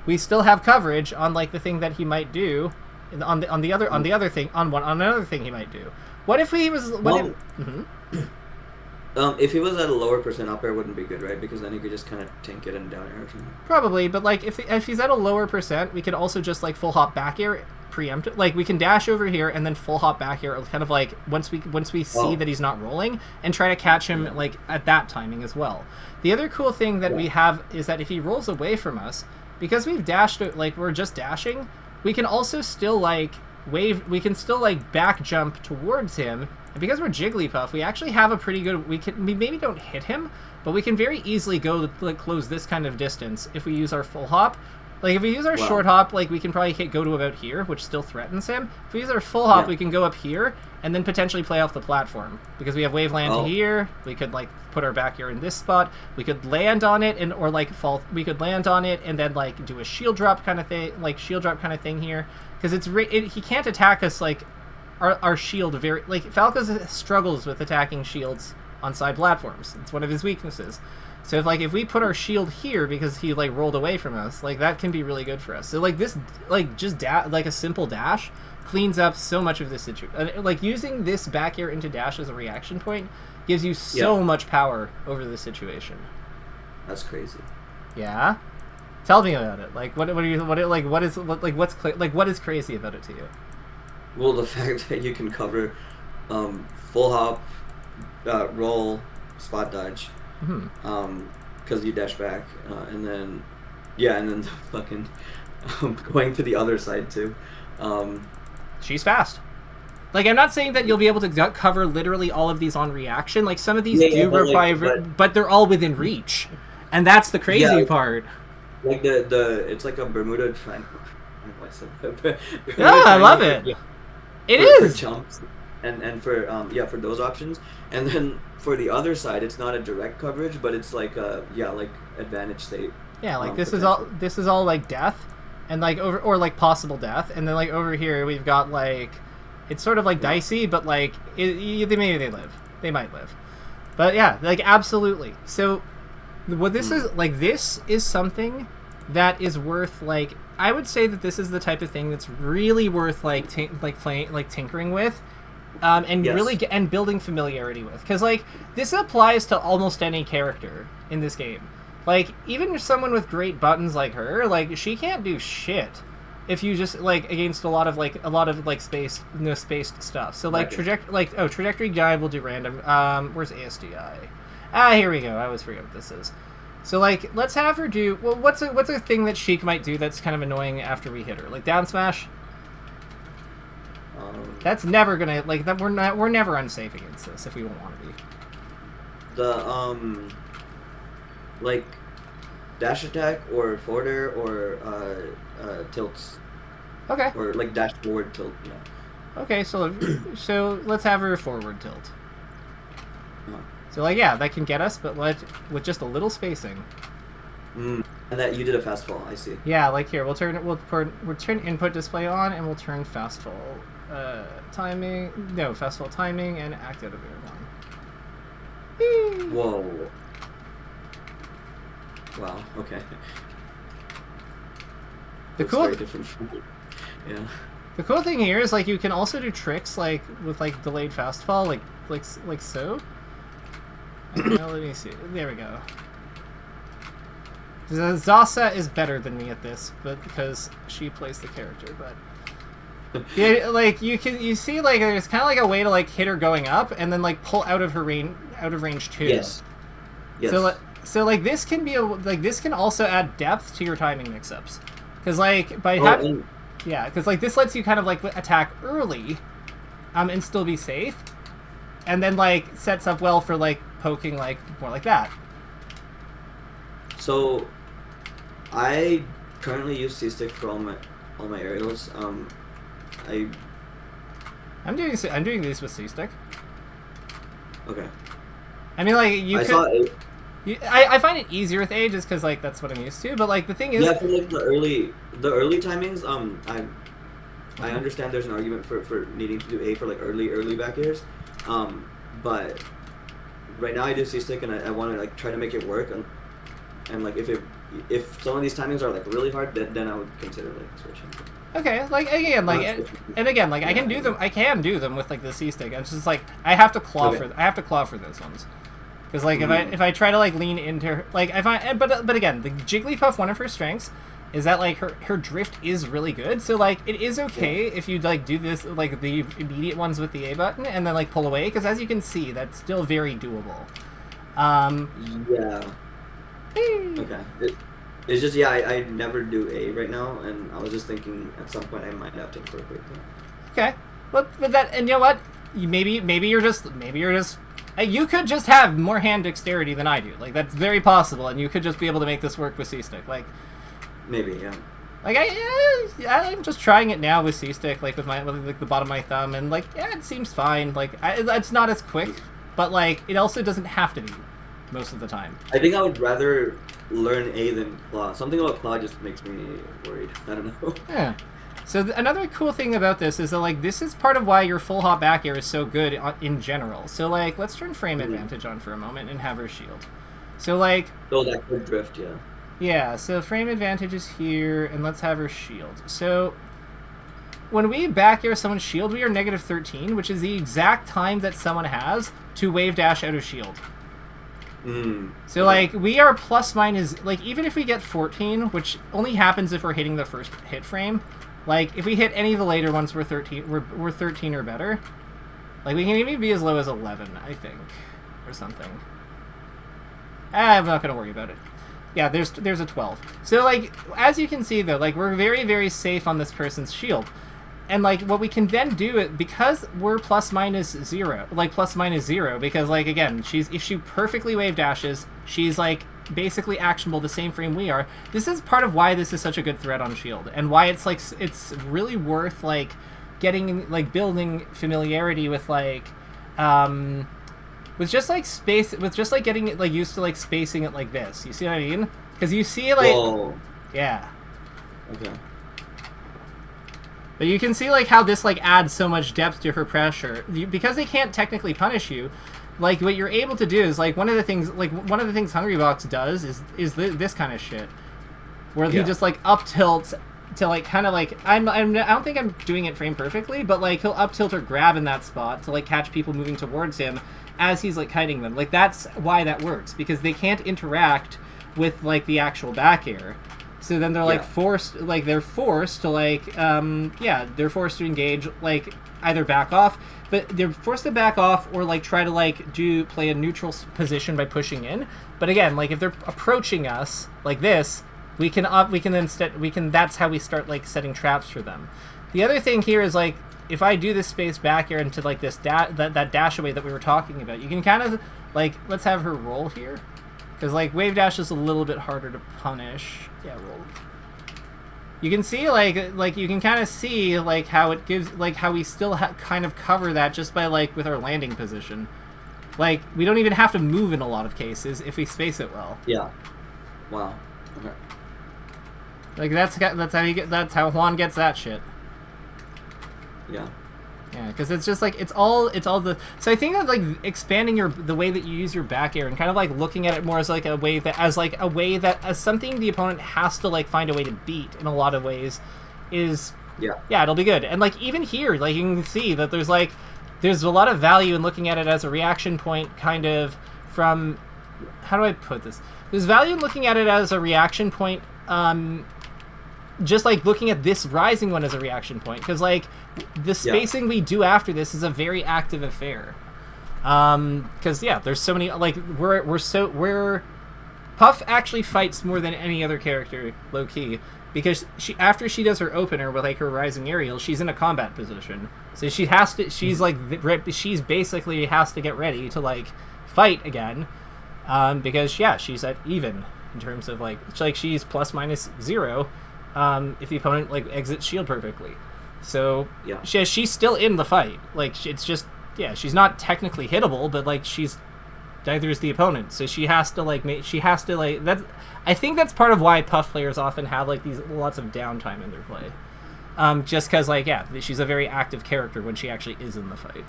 we still have coverage on, like, the thing that he might do, on another thing he might do. What if he was... If he was at a lower percent, up air wouldn't be good, right? Because then he could just kind of tank it and down air or something. Probably, but, like, if he's at a lower percent, we could also just, like, full hop back air, preempt it. Like, we can dash over here and then full hop back air, kind of like once we see that he's not rolling, and try to catch him like at that timing as well. The other cool thing that we have is that if he rolls away from us, because we've dashed, like, we're just dashing, we can also still like we can still like back jump towards him, and because we're Jigglypuff, we actually have a pretty good, we maybe don't hit him, but we can very easily go like close this kind of distance if we use our full hop. Like, if we use our short hop, like, we can probably go to about here, which still threatens him. If we use our full hop, we can go up here, and then potentially play off the platform. Because we have Waveland here, we could, like, put our back here in this spot. We could land on it, or, like, we could land on it, and then, like, do a shield drop kind of thing, here. Because he can't attack us, like, our shield very... Like, Falco struggles with attacking shields on side platforms. It's one of his weaknesses. So if we put our shield here because he like rolled away from us, like that can be really good for us. So like this, like just like a simple dash cleans up so much of this situation. Like using this back air into dash as a reaction point gives you so much power over the situation. That's crazy. Yeah. Tell me about it. Like what is crazy about it to you? Well, the fact that you can cover full hop, roll, spot dodge. Because you dash back, and then the fucking going to the other side too. She's fast. Like, I'm not saying that you'll be able to cover literally all of these on reaction. Like, some of these but they're all within reach, and that's the crazy part. Like it's like a Bermuda Triangle. I love it. Yeah. It is for jumps, and for for those options, and then. For the other side, it's not a direct coverage, but it's like like advantage state. Yeah, like this is all like death, and like or like possible death, and then like over here we've got like it's sort of like dicey, but like they might live, but yeah, like absolutely. So what this is like, this is something that is worth like, I would say that this is the type of thing that's really worth like tinkering with. Really and building familiarity with, because like this applies to almost any character in this game. Like even someone with great buttons like her, like she can't do shit if you just like against a lot of spaced stuff. So like trajectory guy will do random. Where's ASDI? Here we go. I always forget what this is. So like let's have her do what's a thing that Sheik might do that's kind of annoying after we hit her, like down smash. That's never gonna like that. We're never unsafe against this if we don't want to be. The like dash attack or forward air or tilts. Okay. Or like dash forward tilt. Yeah. Okay, so let's have her forward tilt. So like that can get us, but with just a little spacing. And that you did a fast fall. I see. Yeah, like here we'll turn input display on, and we'll turn fast fall. Fast fall timing and act out of air one. Whoa. Wow, okay. The cool thing here is like you can also do tricks like with like delayed fast fall, like so. Let me see. There we go. Zasa is better than me at this, but because she plays the character, but yeah, like you see like there's kind of like a way to like hit her going up and then like pull out of range too. Yes. So like this can be this can also add depth to your timing mix-ups, because like because like this lets you kind of like attack early, and still be safe, and then like sets up well for like poking like more like that. So, I currently use C-stick for all my aerials. I'm doing this with C-stick. Okay. I mean, like I find it easier with A just because like that's what I'm used to. But like the thing is, I feel like the early timings. I understand there's an argument for needing to do A for like early back airs. But right now I do C-stick, and I want to like try to make it work, and like if some of these timings are like really hard, then I would consider like switching. Okay, like again, like and again, like I can do them. I can do them with like the C-stick. It's just like I have to claw for those ones. Because like if I try to like lean into like if I but again, the Jigglypuff, one of her strengths is that like her drift is really good. So like it is okay if you like do this like the immediate ones with the A button and then like pull away, because as you can see, that's still very doable. Yeah. Okay. It's just I never do A right now, and I was just thinking at some point I might have to incorporate that. Okay. But that, and you know what? Maybe you're just you could just have more hand dexterity than I do. Like that's very possible, and you could just be able to make this work with C-stick. Like maybe, yeah. Like I'm just trying it now with C-stick, like with like the bottom of my thumb, and like it seems fine. Like it's not as quick, but like it also doesn't have to be most of the time. I think I would rather learn A than claw. Something about claw just makes me worried. I don't know. Yeah. So another cool thing about this is that like this is part of why your full hop back air is so good in general. So like let's turn frame advantage on for a moment and have her shield. So like that could drift, yeah. Yeah, so frame advantage is here, and let's have her shield. So when we back air someone's shield, we are negative 13, which is the exact time that someone has to wave dash out of shield. So like we are plus minus, like even if we get 14, which only happens if we're hitting the first hit frame, like if we hit any of the later ones, we're 13, we're 13 or better. Like we can even be as low as 11, I think, or something. I'm not gonna worry about it. Yeah, there's a 12. So like as you can see though, like we're very, very safe on this person's shield. And like what we can then do, because we're plus minus zero, because like again, if she perfectly wave dashes, she's like basically actionable the same frame we are. This is part of why this is such a good threat on shield, and why it's like it's really worth like getting like building familiarity with like with just like getting like used to like spacing it like this. You see what I mean? Because you see like yeah. Okay. But you can see like how this like adds so much depth to her pressure, because they can't technically punish you. Like what you're able to do is like one of the things Hungrybox does is this kind of shit, where he just like up tilts to like kind of like I don't think I'm doing it frame perfectly, but like he'll up tilt or grab in that spot to like catch people moving towards him as he's like kiting them. Like that's why that works, because they can't interact with like the actual back air. So then they're like forced to like they're forced to engage, like either back off, but they're forced to back off or like try to like play a neutral position by pushing in. But again, like if they're approaching us like this, that's how we start like setting traps for them. The other thing here is like if I do this space back air into like this that dash away that we were talking about, you can kind of like, let's have her roll here. Because, like, wave dash is a little bit harder to punish. Yeah, roll. You can see, like you can kind of see, like, how it gives, like, how we still kind of cover that just by, like, with our landing position. Like, we don't even have to move in a lot of cases if we space it well. Yeah. Wow. Okay. Like, that's how Juan gets that shit. Yeah. Yeah, because it's just like it's all the. So I think that like expanding the way that you use your back air and kind of like looking at it more as like a way that as something the opponent has to like find a way to beat in a lot of ways is it'll be good. And like even here, like you can see that there's a lot of value in looking at it as a reaction point, kind of from, how do I put this? There's value in looking at it as a reaction point. Just like looking at this rising one as a reaction point, because like the spacing we do after this is a very active affair. Because there's so many, like we're Puff actually fights more than any other character low key, because after she does her opener with like her rising aerial, she's in a combat position, so she basically has to get ready to like fight again, because she's at even in terms of like she's plus minus 0. If the opponent like exits shield perfectly, so she's still in the fight. Like it's just she's not technically hittable, but like neither is the opponent. So she has to that's. I think that's part of why Puff players often have like these lots of downtime in their play, just because like she's a very active character when she actually is in the fight.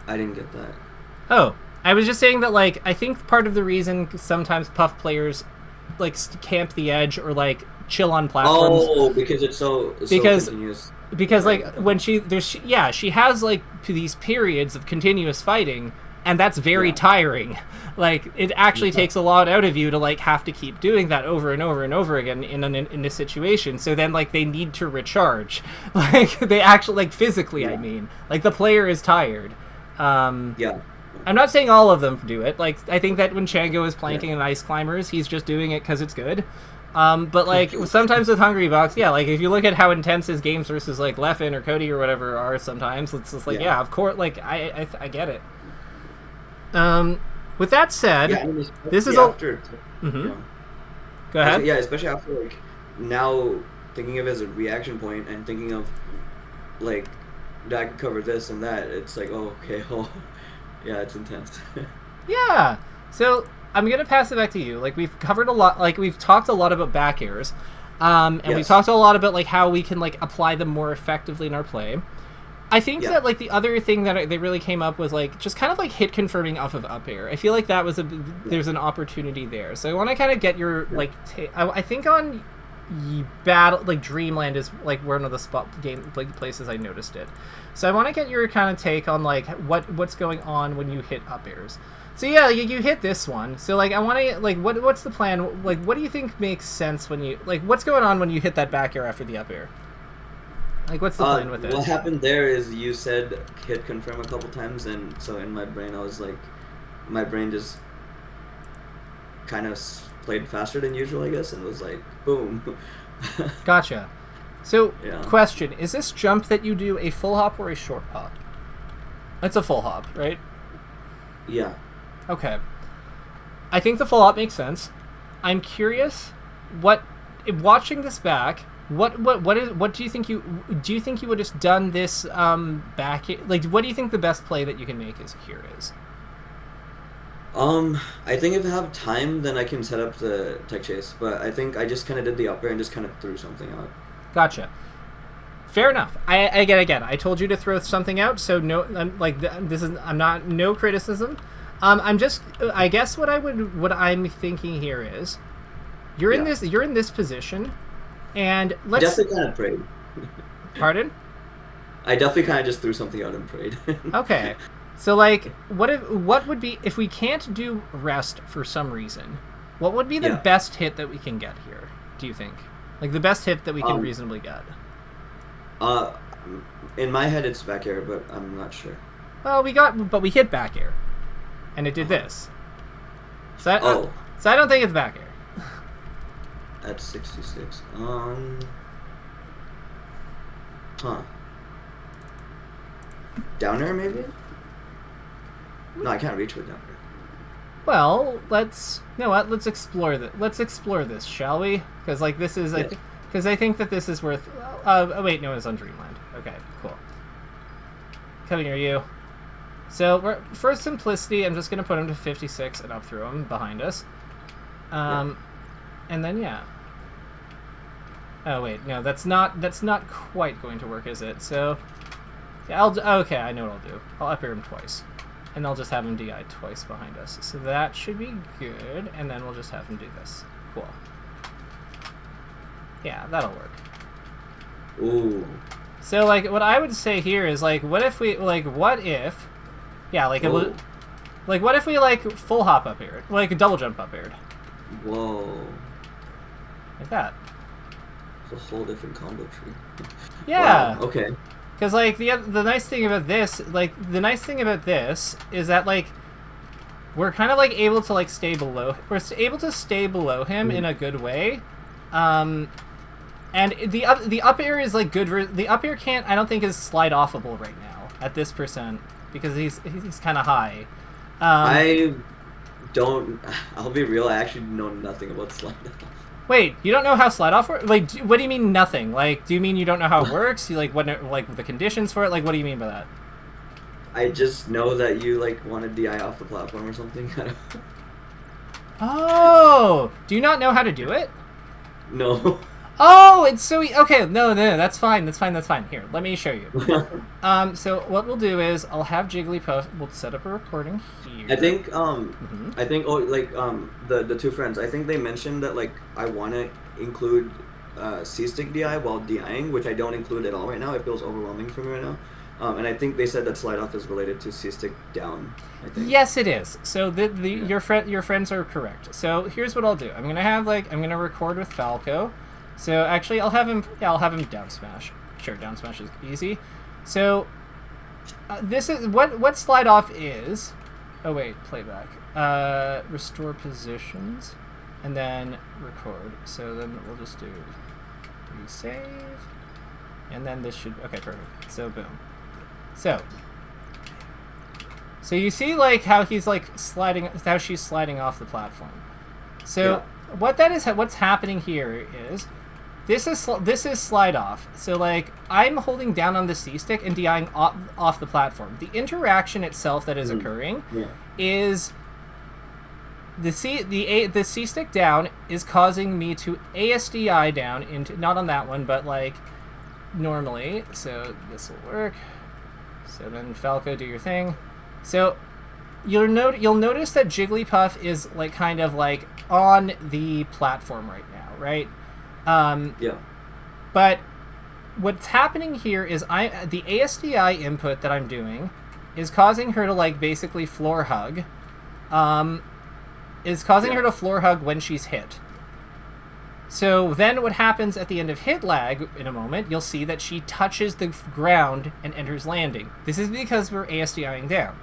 I didn't get that. Oh, I was just saying that, like, I think part of the reason sometimes Puff players, like, camp the edge or, like, chill on platforms. Oh, because it's so continuous. Because, like, when she has, like, these periods of continuous fighting, and that's very tiring. Like, it actually takes a lot out of you to, like, have to keep doing that over and over and over again in a situation. So then, like, they need to recharge. Like, they actually, like, physically, I mean. Like, the player is tired. Yeah. I'm not saying all of them do it. Like, I think that when Chango is planking in Ice Climbers, he's just doing it because it's good. But, like, sometimes with Hungrybox, like, if you look at how intense his games versus, like, Leffen or Cody or whatever are sometimes, it's just like, of course, like, I get it. With that said, this is after. Go ahead. Yeah, especially after, like, now thinking of it as a reaction point and thinking of, like, that I could cover this and that, it's like, oh, okay, yeah, it's intense. Yeah. So I'm gonna pass it back to you. Like, we've covered a lot. Like, we've talked a lot about back airs, and we've talked a lot about, like, how we can, like, apply them more effectively in our play. I think that, like, the other thing that they really came up was, like, just kind of, like, hit confirming off of up air. I feel like that was there's an opportunity there. So I want to kind of get your like I think on battle, like, Dreamland is, like, one of the places I noticed it. So I want to get your kind of take on, like, what's going on when you hit up airs. So yeah, you hit this one. So, like, I want to, like, what's the plan? Like, what do you think makes sense when you, like, what's going on when you hit that back air after the up air? Like, what's the plan with it? What happened there is you said hit confirm a couple times, and so in my brain I was like, my brain just kind of played faster than usual, I guess, and was like, boom. Gotcha. So, question, is this jump that you do a full hop or a short hop? It's a full hop, right? Yeah. Okay. I think the full hop makes sense. I'm curious, watching this back, what do you think you would have done this back, like, what do you think the best play that you can make is? I think if I have time, then I can set up the tech chase, but I think I just kind of did the up air and just kind of threw something out. Gotcha. Fair enough. Again, I told you to throw something out, so no, no criticism. I'm just, I guess what I'm thinking here is, you're in this position, and I definitely kind of prayed. Pardon? I definitely kind of just threw something out and prayed. Okay. So, like, what would be, if we can't do rest for some reason, what would be the best hit that we can get here, do you think? Like, the best hit that we can reasonably get? In my head it's back air, but I'm not sure. Well, we hit back air, and it did this. So I don't think it's back air. At 66. Down air, maybe? No, I can't reach with down air. Well, let's explore that. Let's explore this, shall we? Because, like, this is, because I think that this is worth. Oh wait, no, it's on Dreamland. Okay, cool. Coming near you. So for simplicity, I'm just gonna put him to 56 and up through him behind us. And then Oh wait, no, that's not quite going to work, is it? So yeah, okay, I know what I'll do. I'll up air him twice, and I'll just have him DI twice behind us. So that should be good, and then we'll just have him do this. Cool. Yeah, that'll work. Ooh. So, like, what I would say here is, like, what if, like, what if we, like, full hop up aired, like, a double jump up aired. Whoa. Like that. It's a whole different combo tree. Yeah. Wow. Okay. Because, like, the nice thing about this, is that, like, we're kind of, like, able to, like, stay below him in a good way. And the up air is, like, good. The up air I don't think is slide offable right now at this percent, because he's kind of high. I'll be real, I actually know nothing about slide off. Wait, you don't know how slide off works? Like, what do you mean nothing? Like, do you mean you don't know how it works? You, like, the conditions for it? Like, what do you mean by that? I just know that you, like, want to DI off the platform or something. Oh! Do you not know how to do it? No. Oh, it's so okay. No, that's fine. Here, let me show you. So what we'll do is I'll have Jigglypuff. We'll set up a recording here. I think the two friends. I think they mentioned that like I want to include C-stick DI while DIing, which I don't include at all right now. It feels overwhelming for me right now. And I think they said that slide off is related to C-stick down. I think. Yes, it is. So your friends are correct. So here's what I'll do. I'm gonna record with Falco. So actually, I'll have him down smash. Sure, down smash is easy. So this is what slide off is. Oh wait, playback. Restore positions, and then record. So then we'll just do resave, and then this should okay perfect. So boom. So you see like how he's like how she's sliding off the platform. So what's happening here is this is slide off. So like I'm holding down on the C stick and DIing off the platform. The interaction itself that is occurring is the C stick down is causing me to ASDI down into not on that one but like normally. So this will work. So then Falco, do your thing. So you'll notice that Jigglypuff is like kind of like on the platform right now, right? But what's happening here is the ASDI input that I'm doing is causing her to like basically floor hug. Is causing her to floor hug when she's hit. So then what happens at the end of hit lag in a moment, you'll see that she touches the ground and enters landing. This is because we're ASDIing down.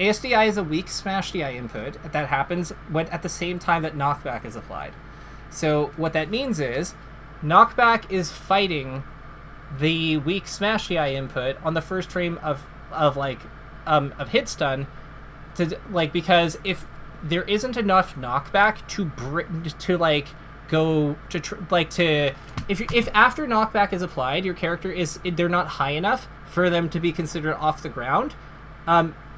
ASDI is a weak smash DI input that happens at the same time that knockback is applied. So what that means is knockback is fighting the weak smash DI input on the first frame of hit stun because if there isn't enough knockback if after knockback is applied, your character they're not high enough for them to be considered off the ground,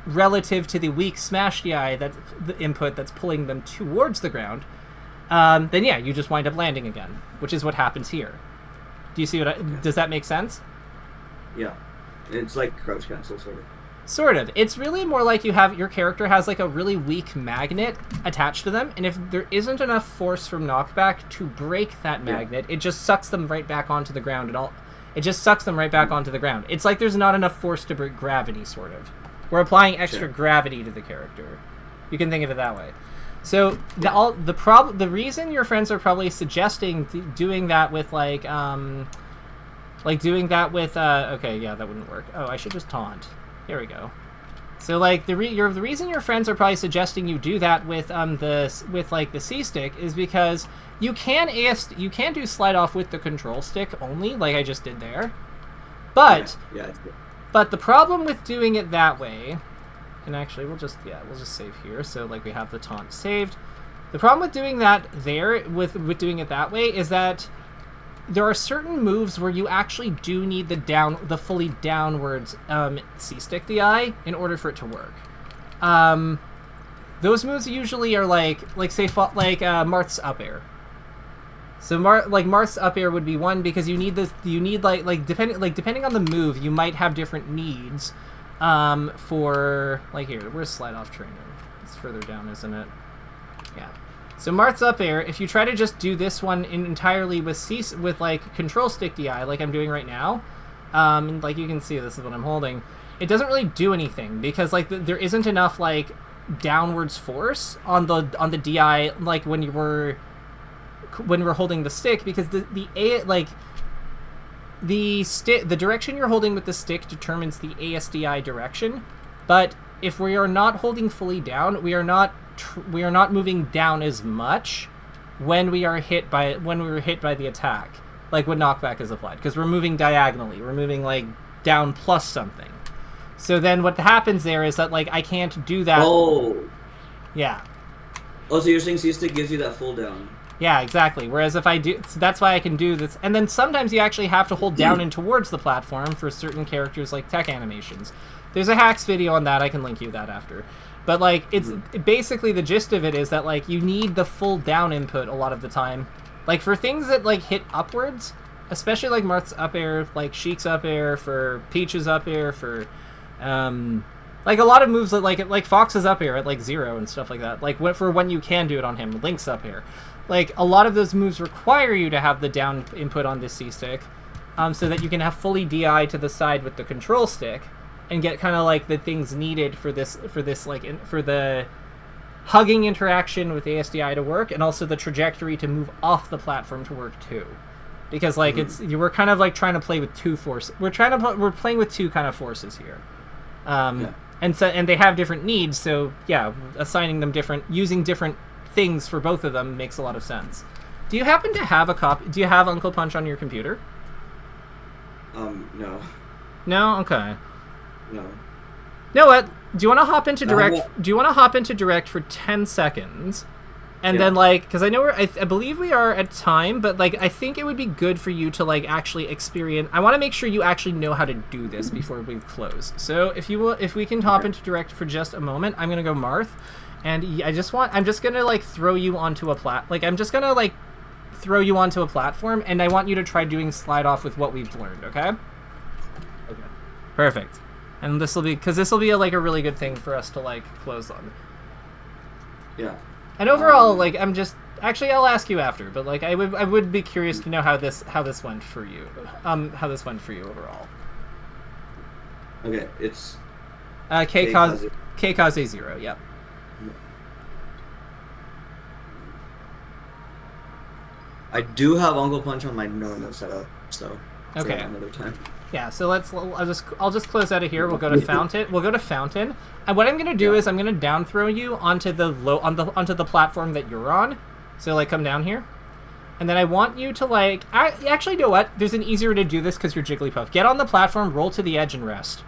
relative to the weak smash DI that's the input that's pulling them towards the ground, then yeah, you just wind up landing again, which is what happens here. Do you see does that make sense? Yeah, it's like crouch cancel sort of. Sort of. It's really more like your character has like a really weak magnet attached to them, and if there isn't enough force from knockback to break that magnet, it just sucks them right back onto the ground. It just sucks them right back onto the ground. It's like there's not enough force to break gravity, sort of. We're applying extra gravity to the character. You can think of it that way. So the reason your friends are probably suggesting doing that with okay, yeah, that wouldn't work. Oh, I should just taunt. There we go. So like the reason your friends are probably suggesting you do that with the C stick is because you can do slide off with the control stick only, like I just did there. But but the problem with doing it that way, and actually we'll just save here. So like we have the taunt saved. The problem with doing that with doing it that way is that there are certain moves where you actually do need the fully downwards C-stick DI in order for it to work. Those moves usually are Marth's up air. So Marth's up air would be one because depending on the move, you might have different needs for here. Where's slide off training? It's further down, isn't it? Yeah. So Marth's up air, if you try to just do this one entirely with control stick DI, like I'm doing right now, and like you can see, this is what I'm holding, it doesn't really do anything because there isn't enough downwards force on the DI when we're holding the stick, because the direction you're holding with the stick determines the ASDI direction, but if we are not holding fully down, we are not moving down as much when we are hit by the attack, like when knockback is applied, because we're moving diagonally. We're moving down plus something. So then what happens there is that I can't do that. Oh. Yeah. Oh, so you're saying C-stick gives you that full down. Yeah, exactly. Whereas if I do, so that's why I can do this. And then sometimes you actually have to hold down and towards the platform for certain characters like tech animations. There's a hacks video on that. I can link you that after. But it's basically the gist of it is that you need the full down input a lot of the time Like for things that like hit upwards, especially like Marth's up air, like Sheik's up air, for Peach's up air, for like a lot of moves that like Fox's up air at like 0 and stuff like that. Like for when you can do it on him, Link's up air. Like a lot of those moves require you to have the down input on this C stick, so that you can have fully DI to the side with the control stick, and get kind of like the things needed for this like for the hugging interaction with ASDI to work, and also the trajectory to move off the platform to work too. Because like we're kind of like trying to play with two forces. We're playing with two kind of forces here. And they have different needs, so yeah, assigning them using different things for both of them makes a lot of sense. Do you happen to have a copy? Do you have Uncle Punch on your computer? No. No? Okay. No. You know what? Do you want to hop into Direct? Do you want to hop into Direct for 10 seconds? And then, like, because I know I believe we are at time, but, like, I think it would be good for you to, like, actually experience... I want to make sure you actually know how to do this before we close. So, if we can hop into Direct for just a moment, I'm going to go Marth. And I'm just going to, like, throw you onto a throw you onto a platform, and I want you to try doing slide off with what we've learned, okay? Okay. Perfect. And this will be... Because this will be, like, a really good thing for us to, like, close on. Yeah. And overall, like, I'm just... Actually, I'll ask you after, but, like, I would be curious to know how this went for you. How this went for you overall. Okay, it's... KirbyKaze 0, yep. I do have Uncle Punch on my no setup, so... Okay. Another time. Yeah, so I'll just close out of here. We'll go to Fountain. We'll go to Fountain. And what I'm gonna do is I'm gonna down throw you onto the platform that you're on. So like come down here. And then I want you to like actually, you know what? There's an easier way to do this because you're Jigglypuff. Get on the platform, roll to the edge, and rest.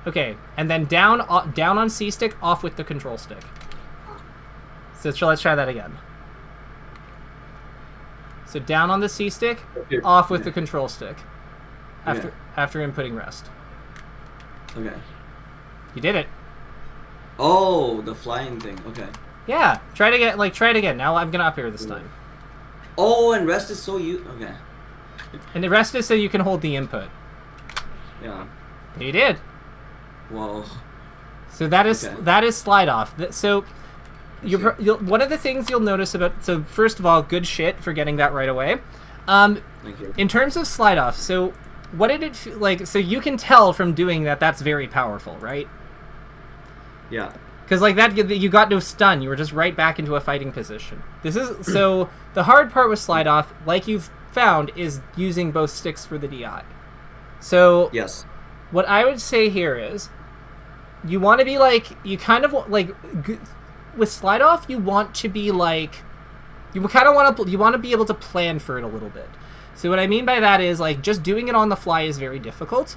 Okay, and then down on C stick, off with the control stick. So let's try that again. So down on the C stick, off with the control stick. After inputting rest. Okay. You did it. Oh, the flying thing. Okay. Yeah. Try it again. Now I'm gonna up air this time. Oh, and rest is so okay. And the rest is so you can hold the input. Yeah. You did. Whoa. So that is slide off. So one of the things you'll notice about... So, first of all, good shit for getting that right away. Thank you. In terms of slide off, so what did it feel like? So you can tell from doing that's very powerful, right? Yeah. Because like that, you got no stun. You were just right back into a fighting position. So the hard part with slide off, like you've found, is using both sticks for the DI. So yes. What I would say here is, you want to be like, you kind of like... With slide off, you want to be like, you want to be able to plan for it a little bit. So what I mean by that is like just doing it on the fly is very difficult,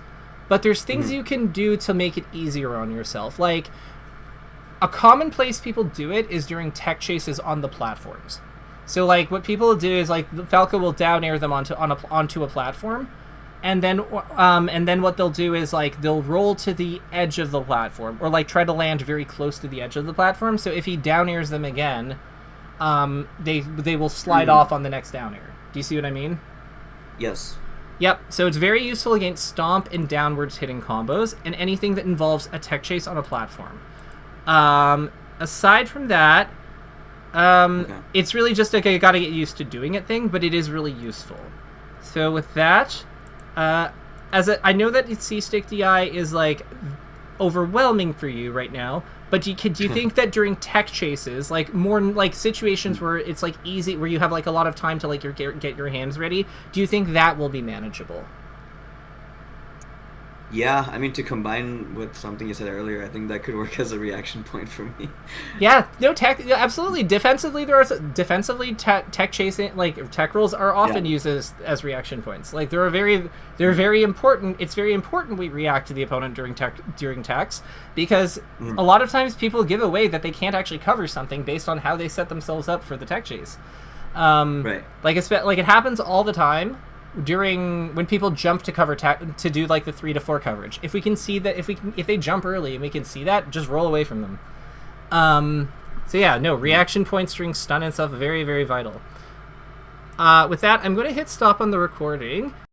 but there's things you can do to make it easier on yourself. Like a common place people do it is during tech chases on the platforms. So like what people do is like Falco will down air them onto a platform. And then what they'll do is like they'll roll to the edge of the platform, or like try to land very close to the edge of the platform. So if he down airs them again, they will slide off on the next down air. Do you see what I mean? Yes. Yep. So it's very useful against stomp and downwards hitting combos and anything that involves a tech chase on a platform. Aside from that, it's really just like a gotta get used to doing it thing, but it is really useful. So with that. I know that C-Stick DI is, like, overwhelming for you right now, but do you think that during tech chases, like, more, like, situations where it's, like, easy, where you have, like, a lot of time to, like, get your hands ready, do you think that will be manageable? Yeah, I mean, to combine with something you said earlier, I think that could work as a reaction point for me. Yeah, no, absolutely. Defensively, tech chasing, like tech rolls are often used as reaction points. Like they're very important. It's very important we react to the opponent during techs because a lot of times people give away that they can't actually cover something based on how they set themselves up for the tech chase. Right. Like it happens all the time. When people jump to cover to do like the 3 to 4 coverage, if we can see that if they jump early and we can see that, just roll away from them. So yeah, no, reaction points during stun and stuff, very, very vital. With that, I'm going to hit stop on the recording.